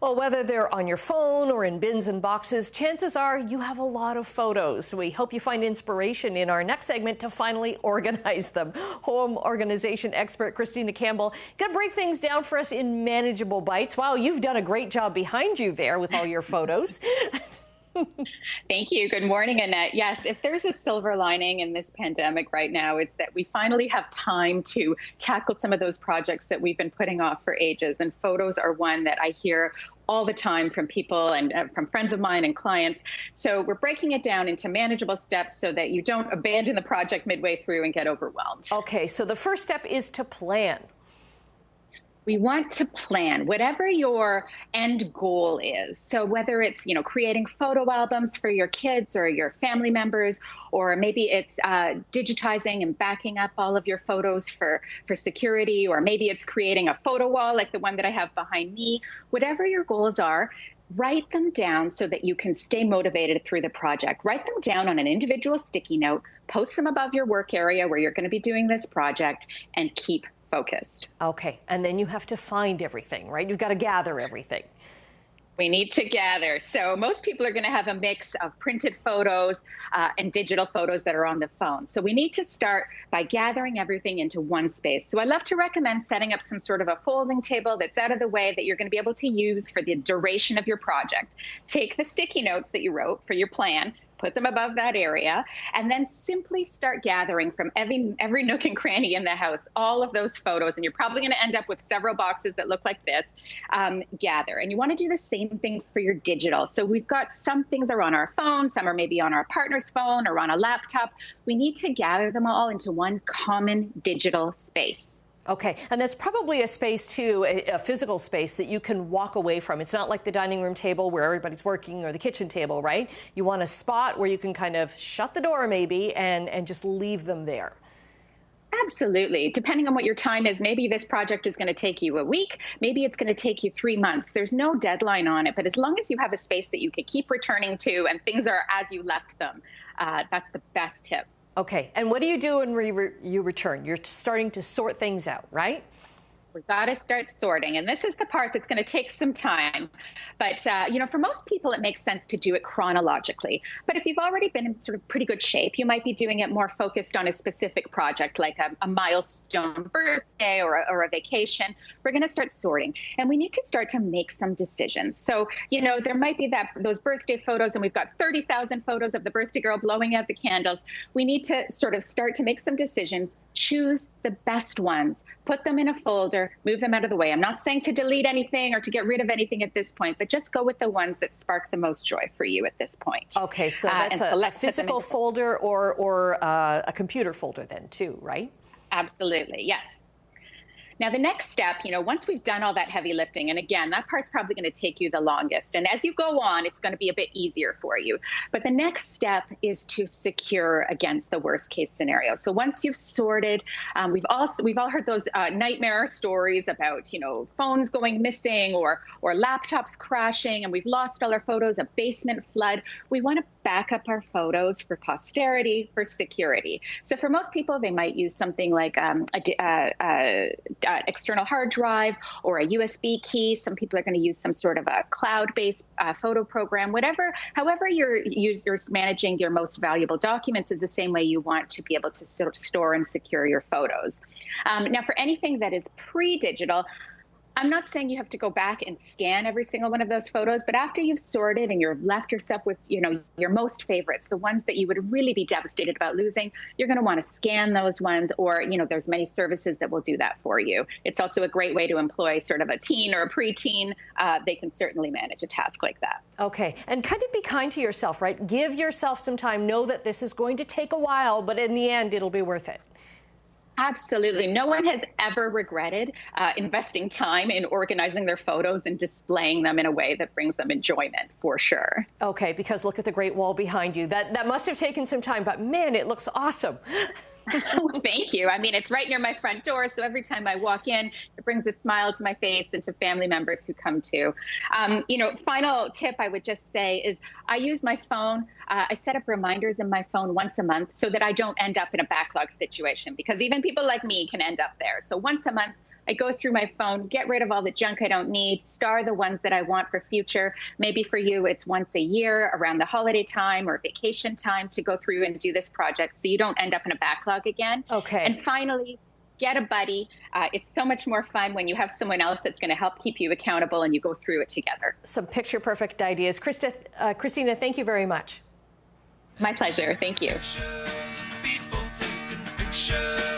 Well, whether they're on your phone or in bins and boxes, chances are you have a lot of photos. We hope you find inspiration in our next segment to finally organize them. Home organization expert Christina Campbell going to break things down for us in manageable bites. Wow, you've done a great job behind you there with all your photos. Thank you. Good morning, Annette. Yes, if there's a silver lining in this pandemic right now, it's that we finally have time to tackle some of those projects that we've been putting off for ages. And photos are one that I hear all the time from people and from friends of mine and clients. So we're breaking it down into manageable steps so that you don't abandon the project midway through and get overwhelmed. Okay, so the first step is to plan. We want to plan whatever your end goal is. So whether it's, creating photo albums for your kids or your family members, or maybe it's digitizing and backing up all of your photos for security, or maybe it's creating a photo wall like the one that I have behind me. Whatever your goals are, write them down so that you can stay motivated through the project. Write them down on an individual sticky note, post them above your work area where you're going to be doing this project, and keep focused. Okay, and then you have to find everything, right? You've got to gather everything. We need to gather. So most people are going to have a mix of printed photos and digital photos that are on the phone. So we need to start by gathering everything into one space. So I love to recommend setting up some sort of a folding table that's out of the way that you're going to be able to use for the duration of your project. Take the sticky notes that you wrote for your plan, put them above that area, and then simply start gathering from every nook and cranny in the house, all of those photos. And you're probably going to end up with several boxes that look like this. Gather. And you want to do the same thing for your digital. So we've got some things are on our phone, some are maybe on our partner's phone or on a laptop. We need to gather them all into one common digital space. Okay, and that's probably a space too, a physical space that you can walk away from. It's not like the dining room table where everybody's working or the kitchen table, right? You want a spot where you can kind of shut the door maybe and just leave them there. Absolutely. Depending on what your time is, maybe this project is going to take you a week, maybe it's going to take you 3 months. There's no deadline on it, but as long as you have a space that you can keep returning to and things are as you left them, that's the best tip. Okay, and what do you do when you return? You're starting to sort things out, right? We've got to start sorting. And this is the part that's going to take some time. But, for most people, it makes sense to do it chronologically. But if you've already been in sort of pretty good shape, you might be doing it more focused on a specific project, like a milestone birthday or a vacation. We're going to start sorting. And we need to start to make some decisions. So, there might be those birthday photos, and we've got 30,000 photos of the birthday girl blowing out the candles. We need to sort of start to make some decisions. Choose the best ones, put them in a folder, move them out of the way. I'm not saying to delete anything or to get rid of anything at this point, but just go with the ones that spark the most joy for you at this point. Okay, so that's a physical folder or a computer folder then too, right? Absolutely, yes. Now, the next step, once we've done all that heavy lifting, and again, that part's probably going to take you the longest. And as you go on, it's going to be a bit easier for you. But the next step is to secure against the worst case scenario. So once you've sorted, we've all heard those nightmare stories about, phones going missing or laptops crashing, and we've lost all our photos, a basement flood. We want to back up our photos for posterity, for security. So for most people, they might use something like external hard drive or a USB key. Some people are going to use some sort of a cloud-based photo program. However you're managing your most valuable documents is the same way you want to be able to sort of store and secure your photos. Now, for anything that is pre-digital, I'm not saying you have to go back and scan every single one of those photos, but after you've sorted and you've left yourself with, your most favorites, the ones that you would really be devastated about losing, you're going to want to scan those ones, or, there's many services that will do that for you. It's also a great way to employ sort of a teen or a preteen. They can certainly manage a task like that. Okay, and kind of be kind to yourself, right? Give yourself some time. Know that this is going to take a while, but in the end, it'll be worth it. Absolutely. No one has ever regretted investing time in organizing their photos and displaying them in a way that brings them enjoyment, for sure. Okay, because look at the great wall behind you. That must have taken some time, but man, it looks awesome. Oh, thank you. I mean, it's right near my front door, so every time I walk in, it brings a smile to my face and to family members who come too. Final tip I would just say is I use my phone. I set up reminders in my phone once a month so that I don't end up in a backlog situation, because even people like me can end up there. So once a month, I go through my phone, get rid of all the junk I don't need, star the ones that I want for future. Maybe for you, it's once a year around the holiday time or vacation time to go through and do this project so you don't end up in a backlog again. Okay. And finally, get a buddy. It's so much more fun when you have someone else that's going to help keep you accountable and you go through it together. Some picture perfect ideas. Christina, thank you very much. My pleasure. Thank you. People taking pictures.